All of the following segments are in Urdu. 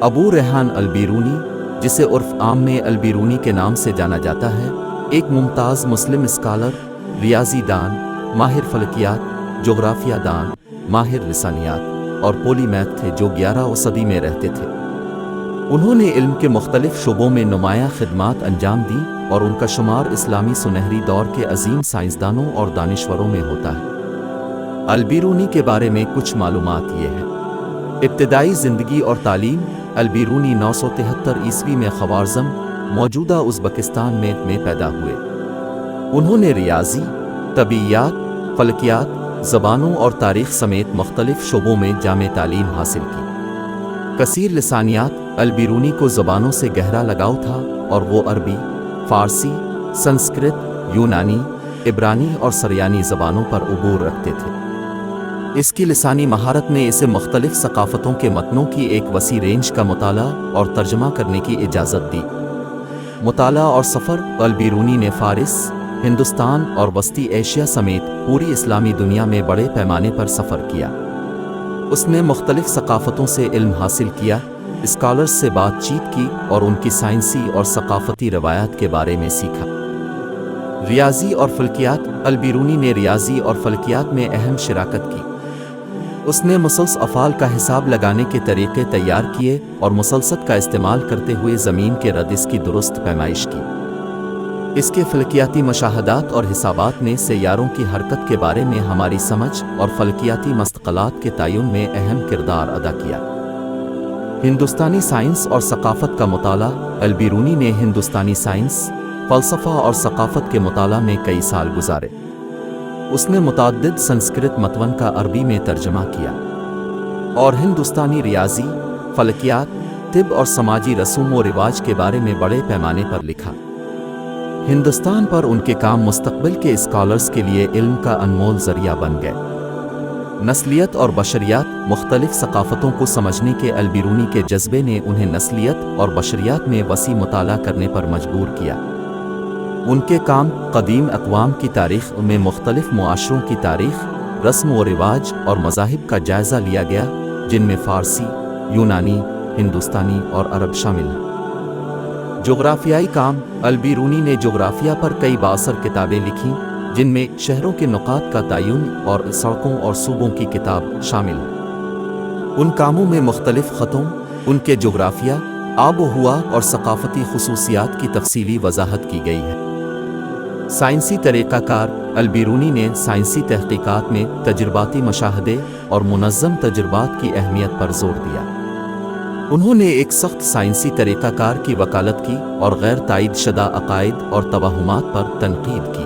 ابو ریحان البیرونی، جسے عرف عام میں البیرونی کے نام سے جانا جاتا ہے، ایک ممتاز مسلم اسکالر، ریاضی دان، ماہر فلکیات، جغرافیہ دان، ماہر لسانیات اور پولی میتھ تھے جو 11ویں صدی میں رہتے تھے۔ انہوں نے علم کے مختلف شعبوں میں نمایاں خدمات انجام دیں اور ان کا شمار اسلامی سنہری دور کے عظیم سائنسدانوں اور دانشوروں میں ہوتا ہے۔ البیرونی کے بارے میں کچھ معلومات یہ ہیں۔ ابتدائی زندگی اور تعلیم۔ البیرونی 973 عیسوی میں خوارزم، موجودہ ازبکستان میں پیدا ہوئے۔ انہوں نے ریاضی، طبیعیات، فلکیات، زبانوں اور تاریخ سمیت مختلف شعبوں میں جامع تعلیم حاصل کی۔ کثیر لسانیات۔ البیرونی کو زبانوں سے گہرا لگاؤ تھا اور وہ عربی، فارسی، سنسکرت، یونانی، عبرانی اور سریانی زبانوں پر عبور رکھتے تھے۔ اس کی لسانی مہارت نے اسے مختلف ثقافتوں کے متنوں کی ایک وسیع رینج کا مطالعہ اور ترجمہ کرنے کی اجازت دی۔ مطالعہ اور سفر۔ البیرونی نے فارس، ہندوستان اور وسطی ایشیا سمیت پوری اسلامی دنیا میں بڑے پیمانے پر سفر کیا۔ اس نے مختلف ثقافتوں سے علم حاصل کیا، اسکالرز سے بات چیت کی اور ان کی سائنسی اور ثقافتی روایات کے بارے میں سیکھا۔ ریاضی اور فلکیات۔ البیرونی نے ریاضی اور فلکیات میں اہم شراکت کی۔ اس نے مسلس افعال کا حساب لگانے کے طریقے تیار کیے اور مسلسط کا استعمال کرتے ہوئے زمین کے ردس کی درست پیمائش کی۔ اس کے فلکیاتی مشاہدات اور حسابات نے سیاروں کی حرکت کے بارے میں ہماری سمجھ اور فلکیاتی مستقلات کے تعین میں اہم کردار ادا کیا۔ ہندوستانی سائنس اور ثقافت کا مطالعہ۔ البیرونی نے ہندوستانی سائنس، فلسفہ اور ثقافت کے مطالعہ میں کئی سال گزارے۔ اس نے متعدد سنسکرت متون کا عربی میں ترجمہ کیا اور ہندوستانی ریاضی، فلکیات، طب اور سماجی رسوم و رواج کے بارے میں بڑے پیمانے پر لکھا۔ ہندوستان پر ان کے کام مستقبل کے اسکالرز کے لیے علم کا انمول ذریعہ بن گئے۔ نسلیت اور بشریات۔ مختلف ثقافتوں کو سمجھنے کے البیرونی کے جذبے نے انہیں نسلیت اور بشریات میں وسیع مطالعہ کرنے پر مجبور کیا۔ ان کے کام قدیم اقوام کی تاریخ میں مختلف معاشروں کی تاریخ، رسم و رواج اور مذاہب کا جائزہ لیا گیا، جن میں فارسی، یونانی، ہندوستانی اور عرب شامل ہیں۔ جغرافیائی کام۔ البیرونی نے جغرافیہ پر کئی بااثر کتابیں لکھیں، جن میں شہروں کے نقاط کا تعین اور سڑکوں اور صوبوں کی کتاب شامل ہے۔ ان کاموں میں مختلف خطوں، ان کے جغرافیہ، آب و ہوا اور ثقافتی خصوصیات کی تفصیلی وضاحت کی گئی ہے۔ سائنسی طریقہ کار۔ البیرونی نے سائنسی تحقیقات میں تجرباتی مشاہدے اور منظم تجربات کی اہمیت پر زور دیا۔ انہوں نے ایک سخت سائنسی طریقہ کار کی وکالت کی اور غیر تائید شدہ عقائد اور توہمات پر تنقید کی۔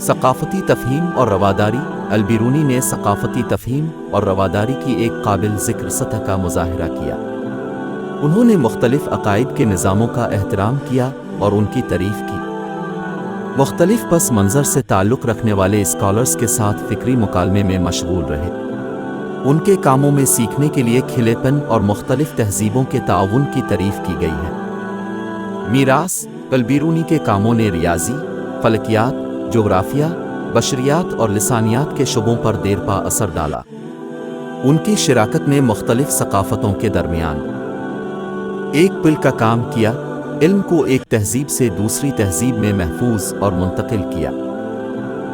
ثقافتی تفہیم اور رواداری۔ البیرونی نے ثقافتی تفہیم اور رواداری کی ایک قابل ذکر سطح کا مظاہرہ کیا۔ انہوں نے مختلف عقائد کے نظاموں کا احترام کیا اور ان کی تعریف کی۔ مختلف پس منظر سے تعلق رکھنے والے اسکالرز کے ساتھ فکری مکالمے میں مشغول رہے۔ ان کے کاموں میں سیکھنے کے لیے کھلے پن اور مختلف تہذیبوں کے تعاون کی تعریف کی گئی ہے۔ میراث۔ البیرونی کے کاموں نے ریاضی، فلکیات، جغرافیہ، بشریات اور لسانیات کے شعبوں پر دیرپا اثر ڈالا۔ ان کی شراکت نے مختلف ثقافتوں کے درمیان ایک پل کا کام کیا، علم کو ایک تہذیب سے دوسری تہذیب میں محفوظ اور منتقل کیا۔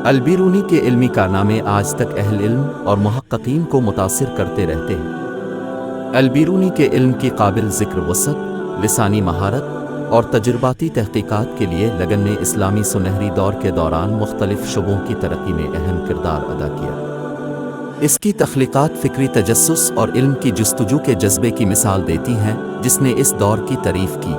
البیرونی کے علمی کارنامے آج تک اہل علم اور محققین کو متاثر کرتے رہتے ہیں۔ البیرونی کے علم کی قابل ذکر وسعت، لسانی مہارت اور تجرباتی تحقیقات کے لیے لگن نے اسلامی سنہری دور کے دوران مختلف شعبوں کی ترقی میں اہم کردار ادا کیا۔ اس کی تخلیقات فکری تجسس اور علم کی جستجو کے جذبے کی مثال دیتی ہیں، جس نے اس دور کی تعریف کی۔